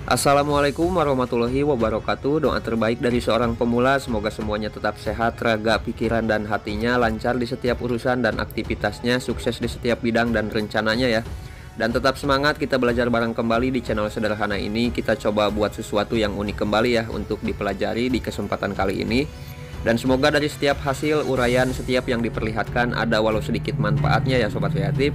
Assalamualaikum warahmatullahi wabarakatuh. Doa terbaik dari seorang pemula, semoga semuanya tetap sehat, raga, pikiran, dan hatinya lancar di setiap urusan dan aktivitasnya, sukses di setiap bidang dan rencananya ya. Dan tetap semangat, kita belajar bareng kembali di channel sederhana ini. Kita coba buat sesuatu yang unik kembali ya untuk dipelajari di kesempatan kali ini. Dan semoga dari setiap hasil uraian, setiap yang diperlihatkan ada walau sedikit manfaatnya ya Sobat Kreatif.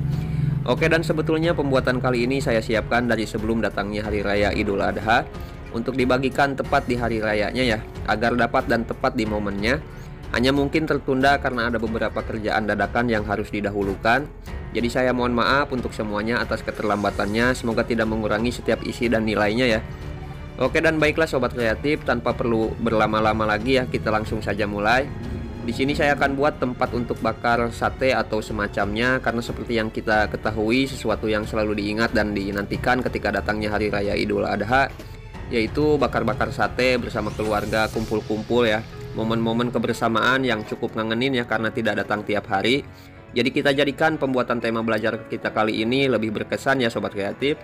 Oke, dan sebetulnya pembuatan kali ini saya siapkan dari sebelum datangnya Hari Raya Idul Adha untuk dibagikan tepat di hari rayanya ya, agar dapat dan tepat di momennya. Hanya mungkin tertunda karena ada beberapa kerjaan dadakan yang harus didahulukan. Jadi saya mohon maaf untuk semuanya atas keterlambatannya, semoga tidak mengurangi setiap isi dan nilainya ya. Oke, dan baiklah Sobat Kreatif, tanpa perlu berlama-lama lagi ya, kita langsung saja mulai. Di sini saya akan buat tempat untuk bakar sate atau semacamnya, karena seperti yang kita ketahui, sesuatu yang selalu diingat dan dinantikan ketika datangnya Hari Raya Idul Adha, yaitu bakar-bakar sate bersama keluarga, kumpul-kumpul ya. Momen-momen kebersamaan yang cukup ngangenin ya, karena tidak datang tiap hari. Jadi kita jadikan pembuatan tema belajar kita kali ini lebih berkesan ya Sobat Kreatif.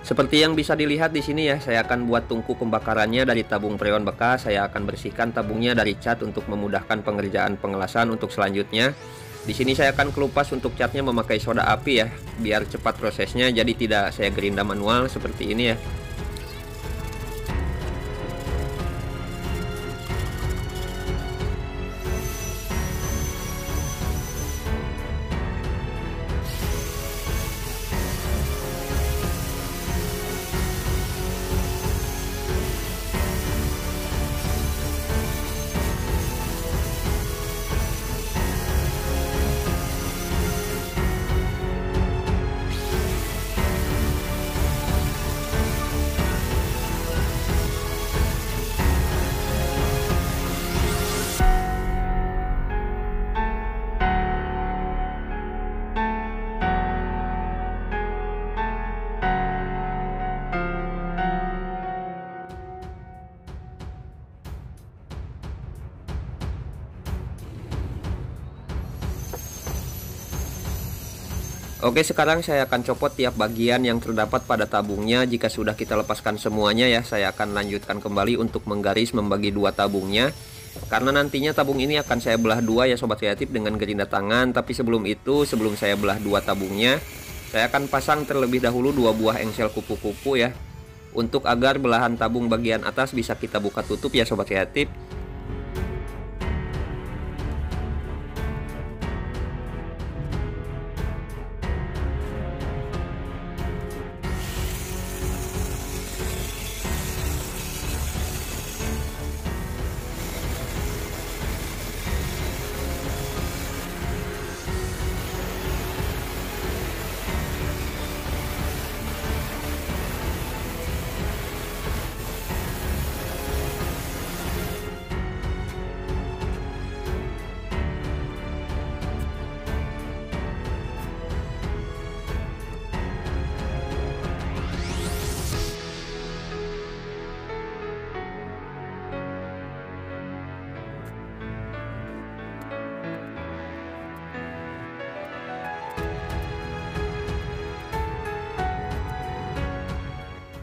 Seperti yang bisa dilihat di sini ya, saya akan buat tungku pembakarannya dari tabung freon bekas. Saya akan bersihkan tabungnya dari cat untuk memudahkan pengerjaan pengelasan untuk selanjutnya. Di sini saya akan kelupas untuk catnya memakai soda api ya, biar cepat prosesnya, jadi tidak saya gerinda manual seperti ini ya. Oke, sekarang saya akan copot tiap bagian yang terdapat pada tabungnya. Jika sudah kita lepaskan semuanya ya, saya akan lanjutkan kembali untuk menggaris membagi dua tabungnya. Karena nantinya tabung ini akan saya belah dua ya Sobat Kreatif dengan gerinda tangan. Tapi sebelum itu, sebelum saya belah dua tabungnya, saya akan pasang terlebih dahulu dua buah engsel kupu-kupu ya, untuk agar belahan tabung bagian atas bisa kita buka tutup ya Sobat Kreatif.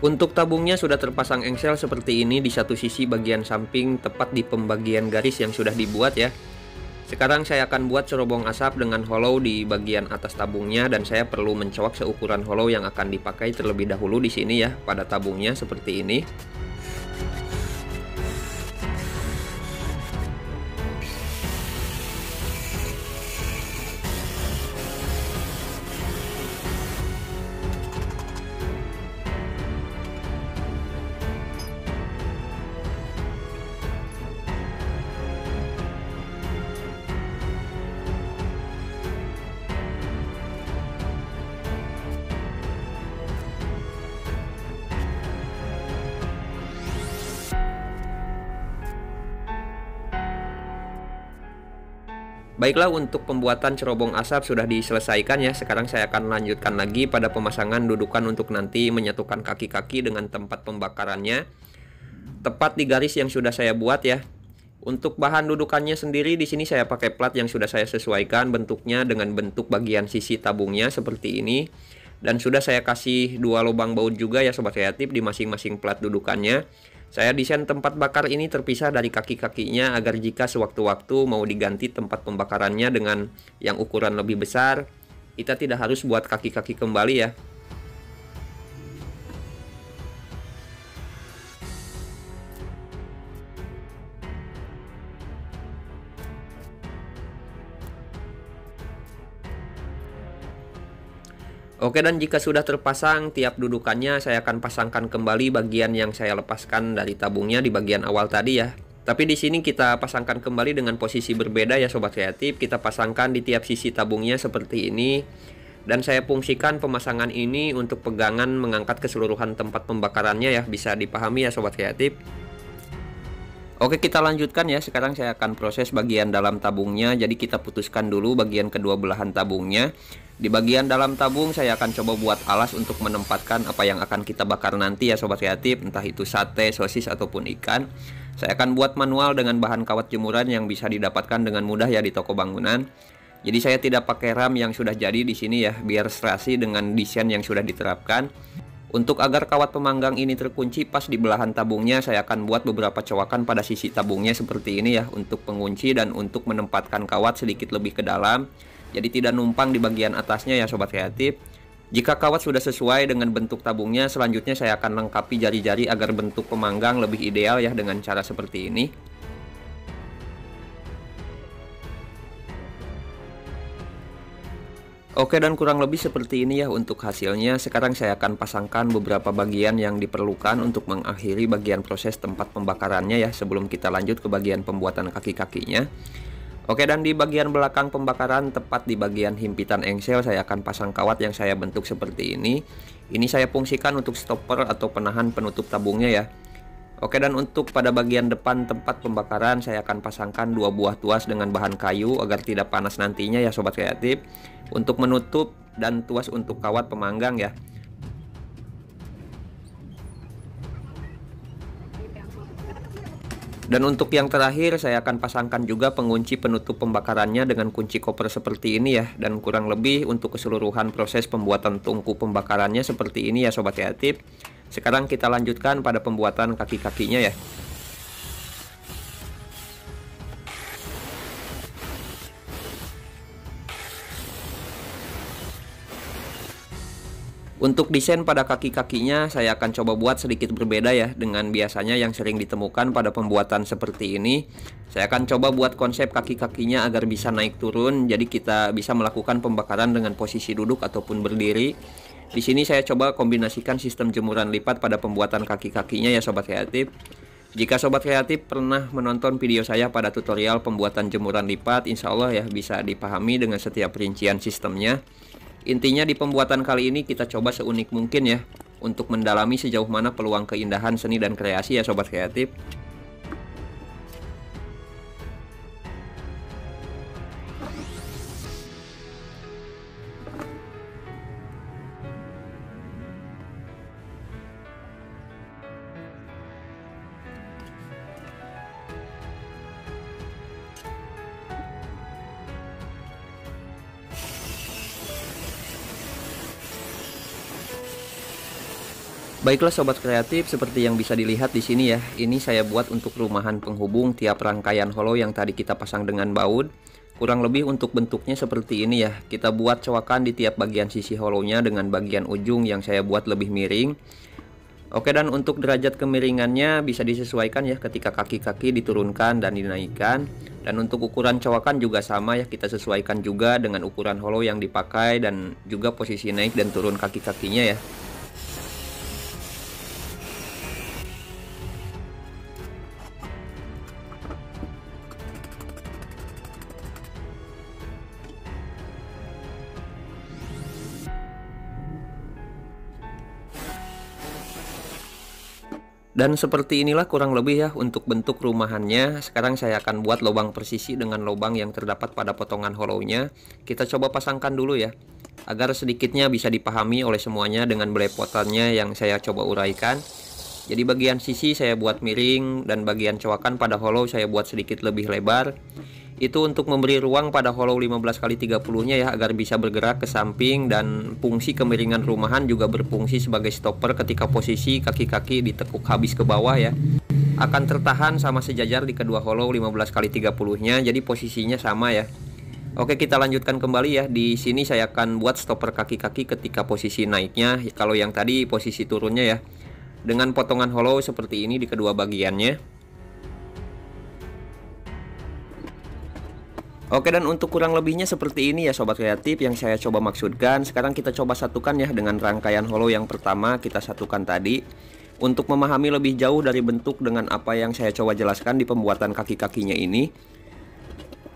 Untuk tabungnya sudah terpasang engsel seperti ini di satu sisi bagian samping tepat di pembagian garis yang sudah dibuat ya. Sekarang saya akan buat cerobong asap dengan hollow di bagian atas tabungnya, dan saya perlu mencoak seukuran hollow yang akan dipakai terlebih dahulu di sini ya, pada tabungnya seperti ini. Baiklah, untuk pembuatan cerobong asap sudah diselesaikan ya. Sekarang saya akan lanjutkan lagi pada pemasangan dudukan untuk nanti menyatukan kaki-kaki dengan tempat pembakarannya, tepat di garis yang sudah saya buat ya. Untuk bahan dudukannya sendiri di sini saya pakai plat yang sudah saya sesuaikan bentuknya dengan bentuk bagian sisi tabungnya seperti ini. Dan sudah saya kasih 2 lubang baut juga ya Sobat Kreatif di masing-masing plat dudukannya. Saya desain tempat bakar ini terpisah dari kaki-kakinya agar jika sewaktu-waktu mau diganti tempat pembakarannya dengan yang ukuran lebih besar, kita tidak harus buat kaki-kaki kembali ya. Oke, dan jika sudah terpasang tiap dudukannya, saya akan pasangkan kembali bagian yang saya lepaskan dari tabungnya di bagian awal tadi ya. Tapi di sini kita pasangkan kembali dengan posisi berbeda ya Sobat Kreatif. Kita pasangkan di tiap sisi tabungnya seperti ini. Dan saya fungsikan pemasangan ini untuk pegangan mengangkat keseluruhan tempat pembakarannya ya. Bisa dipahami ya Sobat Kreatif. Oke, kita lanjutkan ya. Sekarang saya akan proses bagian dalam tabungnya. Jadi kita putuskan dulu bagian kedua belahan tabungnya. Di bagian dalam tabung saya akan coba buat alas untuk menempatkan apa yang akan kita bakar nanti ya Sobat Kreatif. Entah itu sate, sosis ataupun ikan. Saya akan buat manual dengan bahan kawat jemuran yang bisa didapatkan dengan mudah ya di toko bangunan. Jadi saya tidak pakai ram yang sudah jadi di sini ya, biar serasi dengan desain yang sudah diterapkan. Untuk agar kawat pemanggang ini terkunci pas di belahan tabungnya, saya akan buat beberapa cowakan pada sisi tabungnya seperti ini ya, untuk pengunci dan untuk menempatkan kawat sedikit lebih ke dalam. Jadi tidak numpang di bagian atasnya ya Sobat Kreatif. Jika kawat sudah sesuai dengan bentuk tabungnya, selanjutnya saya akan lengkapi jari-jari agar bentuk pemanggang lebih ideal ya dengan cara seperti ini. Oke, dan kurang lebih seperti ini ya untuk hasilnya. Sekarang saya akan pasangkan beberapa bagian yang diperlukan untuk mengakhiri bagian proses tempat pembakarannya ya, sebelum kita lanjut ke bagian pembuatan kaki-kakinya. Oke, dan di bagian belakang pembakaran, tepat di bagian himpitan engsel, saya akan pasang kawat yang saya bentuk seperti ini. Ini saya fungsikan untuk stopper atau penahan penutup tabungnya ya. Oke, dan untuk pada bagian depan tempat pembakaran, saya akan pasangkan 2 buah tuas dengan bahan kayu agar tidak panas nantinya ya Sobat Kreatif. Untuk menutup dan tuas untuk kawat pemanggang ya. Dan untuk yang terakhir, saya akan pasangkan juga pengunci penutup pembakarannya dengan kunci koper seperti ini ya. Dan kurang lebih untuk keseluruhan proses pembuatan tungku pembakarannya seperti ini ya Sobat Kreatif. Sekarang kita lanjutkan pada pembuatan kaki-kakinya ya. Untuk desain pada kaki-kakinya saya akan coba buat sedikit berbeda ya dengan biasanya yang sering ditemukan pada pembuatan seperti ini. Saya akan coba buat konsep kaki-kakinya agar bisa naik turun, jadi kita bisa melakukan pembakaran dengan posisi duduk ataupun berdiri. Di sini saya coba kombinasikan sistem jemuran lipat pada pembuatan kaki-kakinya ya Sobat Kreatif. Jika Sobat Kreatif pernah menonton video saya pada tutorial pembuatan jemuran lipat, insya Allah ya bisa dipahami dengan setiap rincian sistemnya. Intinya di pembuatan kali ini kita coba seunik mungkin ya, untuk mendalami sejauh mana peluang keindahan seni dan kreasi ya Sobat Kreatif. Baiklah Sobat Kreatif, seperti yang bisa dilihat di sini ya. Ini saya buat untuk rumahan penghubung tiap rangkaian holo yang tadi kita pasang dengan baut. Kurang lebih untuk bentuknya seperti ini ya. Kita buat cowakan di tiap bagian sisi holonya dengan bagian ujung yang saya buat lebih miring. Oke, dan untuk derajat kemiringannya bisa disesuaikan ya ketika kaki-kaki diturunkan dan dinaikkan. Dan untuk ukuran cowakan juga sama ya, kita sesuaikan juga dengan ukuran holo yang dipakai dan juga posisi naik dan turun kaki-kakinya ya. Dan seperti inilah kurang lebih ya untuk bentuk rumahannya. Sekarang saya akan buat lubang persisi dengan lubang yang terdapat pada potongan holonya. Kita coba pasangkan dulu ya, agar sedikitnya bisa dipahami oleh semuanya dengan belepotannya yang saya coba uraikan. Jadi bagian sisi saya buat miring dan bagian cowakan pada holo saya buat sedikit lebih lebar. Itu untuk memberi ruang pada hollow 15x30-nya ya, agar bisa bergerak ke samping, dan fungsi kemiringan rumahan juga berfungsi sebagai stopper ketika posisi kaki-kaki ditekuk habis ke bawah ya. Akan tertahan sama sejajar di kedua hollow 15x30-nya, jadi posisinya sama ya. Oke, kita lanjutkan kembali ya. Di sini saya akan buat stopper kaki-kaki ketika posisi naiknya, kalau yang tadi posisi turunnya ya. Dengan potongan hollow seperti ini di kedua bagiannya. Oke, dan untuk kurang lebihnya seperti ini ya sobat kreatif yang saya coba maksudkan. Sekarang kita coba satukan ya dengan rangkaian hollow yang pertama kita satukan tadi, untuk memahami lebih jauh dari bentuk dengan apa yang saya coba jelaskan di pembuatan kaki-kakinya ini.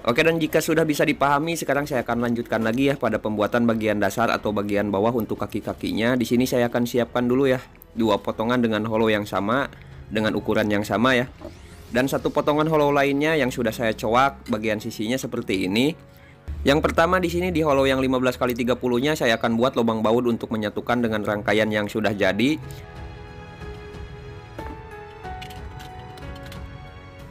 Oke, dan jika sudah bisa dipahami, sekarang saya akan lanjutkan lagi ya pada pembuatan bagian dasar atau bagian bawah untuk kaki-kakinya. Di sini saya akan siapkan dulu ya dua potongan dengan hollow yang sama, dengan ukuran yang sama ya. Dan satu potongan hollow lainnya yang sudah saya coak bagian sisinya seperti ini. Yang pertama di sini di hollow yang 15x30-nya saya akan buat lubang baut untuk menyatukan dengan rangkaian yang sudah jadi.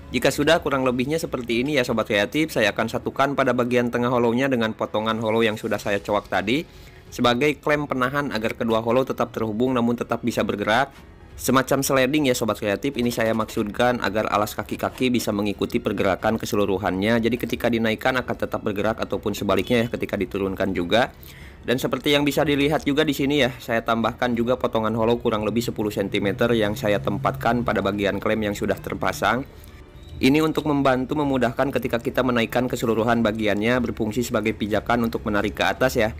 Jika sudah kurang lebihnya seperti ini ya sobat kreatif, saya akan satukan pada bagian tengah hollownya dengan potongan hollow yang sudah saya coak tadi sebagai klem penahan agar kedua hollow tetap terhubung namun tetap bisa bergerak. Semacam sliding ya sobat kreatif, ini saya maksudkan agar alas kaki-kaki bisa mengikuti pergerakan keseluruhannya. Jadi ketika dinaikkan akan tetap bergerak ataupun sebaliknya ya ketika diturunkan juga. Dan seperti yang bisa dilihat juga di sini ya, saya tambahkan juga potongan hollow kurang lebih 10 cm yang saya tempatkan pada bagian klem yang sudah terpasang. Ini untuk membantu memudahkan ketika kita menaikkan keseluruhan bagiannya, berfungsi sebagai pijakan untuk menarik ke atas ya.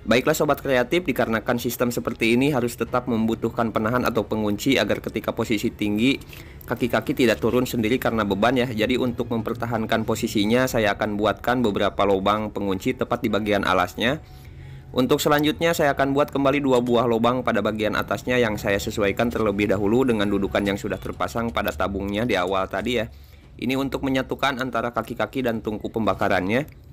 Baiklah sobat kreatif, dikarenakan sistem seperti ini harus tetap membutuhkan penahan atau pengunci agar ketika posisi tinggi kaki-kaki tidak turun sendiri karena beban ya. Jadi untuk mempertahankan posisinya saya akan buatkan beberapa lubang pengunci tepat di bagian alasnya. Untuk selanjutnya saya akan buat kembali dua buah lubang pada bagian atasnya yang saya sesuaikan terlebih dahulu dengan dudukan yang sudah terpasang pada tabungnya di awal tadi ya. Ini untuk menyatukan antara kaki-kaki dan tungku pembakarannya.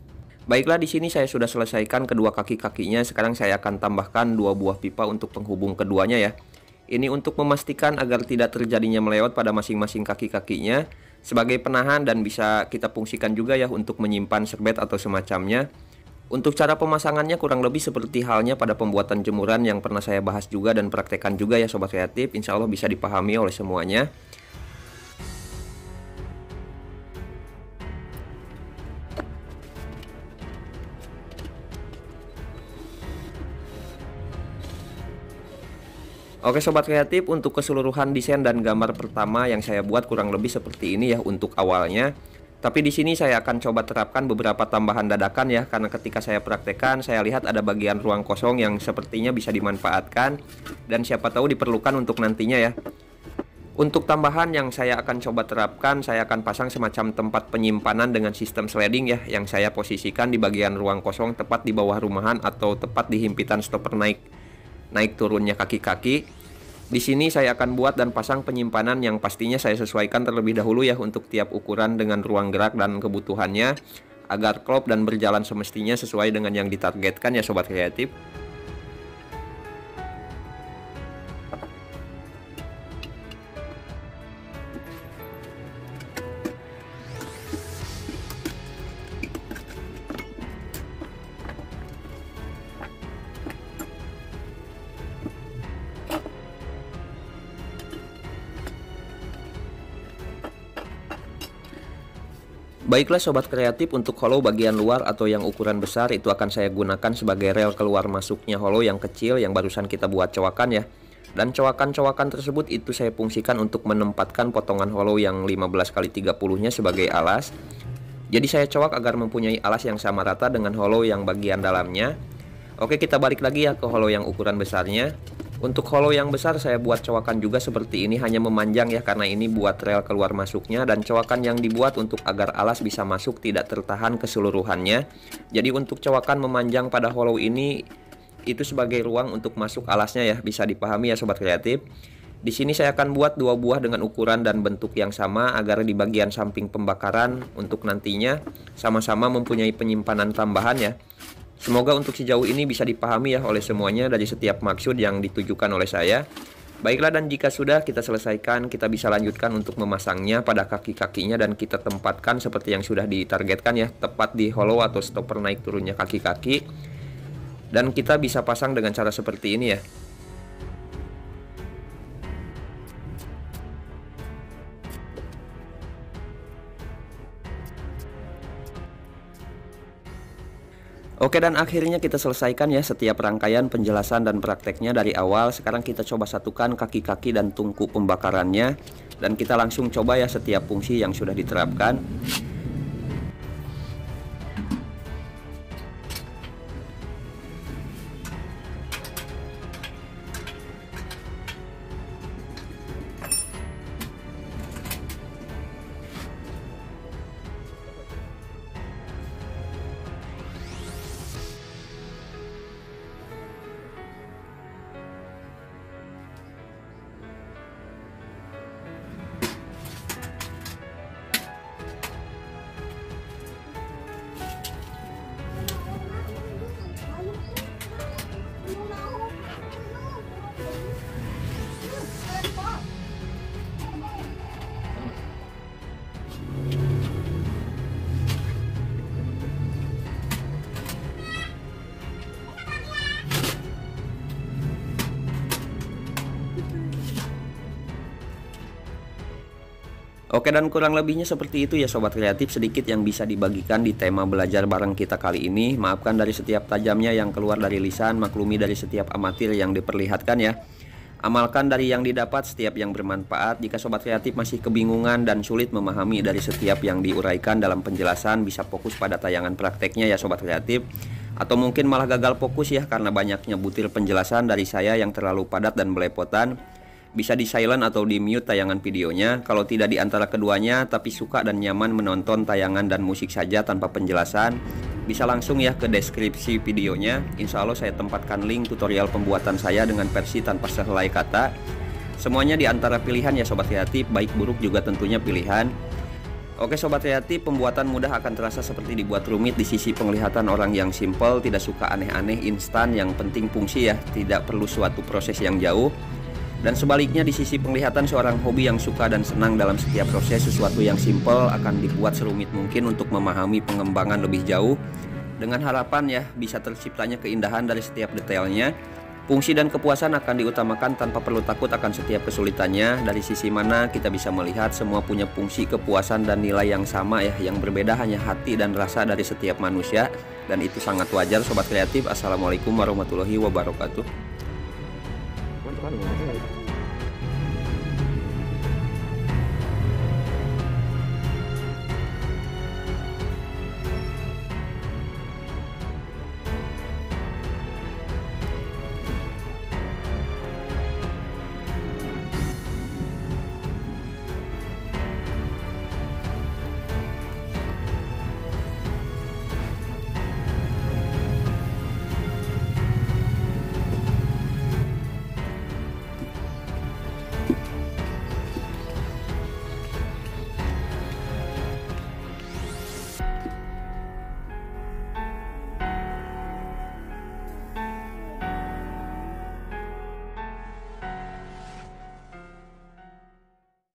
Baiklah, di sini saya sudah selesaikan kedua kaki-kakinya. Sekarang saya akan tambahkan dua buah pipa untuk penghubung keduanya ya. Ini untuk memastikan agar tidak terjadinya melewat pada masing-masing kaki-kakinya sebagai penahan, dan bisa kita fungsikan juga ya untuk menyimpan serbet atau semacamnya. Untuk cara pemasangannya kurang lebih seperti halnya pada pembuatan jemuran yang pernah saya bahas juga dan praktekkan juga ya sobat kreatif. Insya Allah bisa dipahami oleh semuanya. Oke sobat kreatif, untuk keseluruhan desain dan gambar pertama yang saya buat kurang lebih seperti ini ya untuk awalnya. Tapi di sini saya akan coba terapkan beberapa tambahan dadakan ya, karena ketika saya praktekkan saya lihat ada bagian ruang kosong yang sepertinya bisa dimanfaatkan dan siapa tahu diperlukan untuk nantinya ya. Untuk tambahan yang saya akan coba terapkan, saya akan pasang semacam tempat penyimpanan dengan sistem sliding ya, yang saya posisikan di bagian ruang kosong tepat di bawah rumahan atau tepat di himpitan stopper naik turunnya kaki-kaki. Di sini saya akan buat dan pasang penyimpanan yang pastinya saya sesuaikan terlebih dahulu ya untuk tiap ukuran dengan ruang gerak dan kebutuhannya agar klop dan berjalan semestinya sesuai dengan yang ditargetkan ya sobat kreatif. Baiklah sobat kreatif, untuk hollow bagian luar atau yang ukuran besar itu akan saya gunakan sebagai rel keluar masuknya hollow yang kecil yang barusan kita buat coakan ya. Dan coakan-coakan tersebut itu saya fungsikan untuk menempatkan potongan hollow yang 15x30-nya sebagai alas. Jadi saya coak agar mempunyai alas yang sama rata dengan hollow yang bagian dalamnya. Oke, kita balik lagi ya ke hollow yang ukuran besarnya. Untuk hollow yang besar saya buat coakan juga seperti ini, hanya memanjang ya karena ini buat rel keluar masuknya, dan coakan yang dibuat untuk agar alas bisa masuk tidak tertahan keseluruhannya. Jadi untuk coakan memanjang pada hollow ini itu sebagai ruang untuk masuk alasnya ya, bisa dipahami ya sobat kreatif. Di sini saya akan buat dua buah dengan ukuran dan bentuk yang sama agar di bagian samping pembakaran untuk nantinya sama-sama mempunyai penyimpanan tambahan ya. Semoga untuk sejauh ini bisa dipahami ya oleh semuanya dari setiap maksud yang ditujukan oleh saya. Baiklah, dan jika sudah kita selesaikan, kita bisa lanjutkan untuk memasangnya pada kaki-kakinya dan kita tempatkan seperti yang sudah ditargetkan ya, tepat di hollow atau stopper naik turunnya kaki-kaki. Dan kita bisa pasang dengan cara seperti ini ya. Oke, dan akhirnya kita selesaikan ya setiap rangkaian penjelasan dan prakteknya dari awal. Sekarang kita coba satukan kaki-kaki dan tungku pembakarannya, dan kita langsung coba ya setiap fungsi yang sudah diterapkan. Oke, dan kurang lebihnya seperti itu ya sobat kreatif, sedikit yang bisa dibagikan di tema belajar bareng kita kali ini. Maafkan dari setiap tajamnya yang keluar dari lisan, maklumi dari setiap amatir yang diperlihatkan ya. Amalkan dari yang didapat, setiap yang bermanfaat. Jika sobat kreatif masih kebingungan dan sulit memahami dari setiap yang diuraikan dalam penjelasan, bisa fokus pada tayangan prakteknya ya sobat kreatif. Atau mungkin malah gagal fokus ya karena banyaknya butir penjelasan dari saya yang terlalu padat dan belepotan. Bisa di silent atau di mute tayangan videonya. Kalau tidak di antara keduanya tapi suka dan nyaman menonton tayangan dan musik saja tanpa penjelasan, bisa langsung ya ke deskripsi videonya. Insya Allah saya tempatkan link tutorial pembuatan saya dengan versi tanpa sehelai kata. Semuanya di antara pilihan ya sobat kreatif, baik buruk juga tentunya pilihan. Oke sobat kreatif, pembuatan mudah akan terasa seperti dibuat rumit di sisi penglihatan orang yang simple, tidak suka aneh-aneh, instan, yang penting fungsi ya, tidak perlu suatu proses yang jauh. Dan sebaliknya di sisi penglihatan seorang hobi yang suka dan senang dalam setiap proses, sesuatu yang simple akan dibuat serumit mungkin untuk memahami pengembangan lebih jauh. Dengan harapan ya bisa terciptanya keindahan dari setiap detailnya. Fungsi dan kepuasan akan diutamakan tanpa perlu takut akan setiap kesulitannya. Dari sisi mana kita bisa melihat semua punya fungsi, kepuasan dan nilai yang sama ya. Yang berbeda hanya hati dan rasa dari setiap manusia. Dan itu sangat wajar sobat kreatif. Assalamualaikum warahmatullahi wabarakatuh.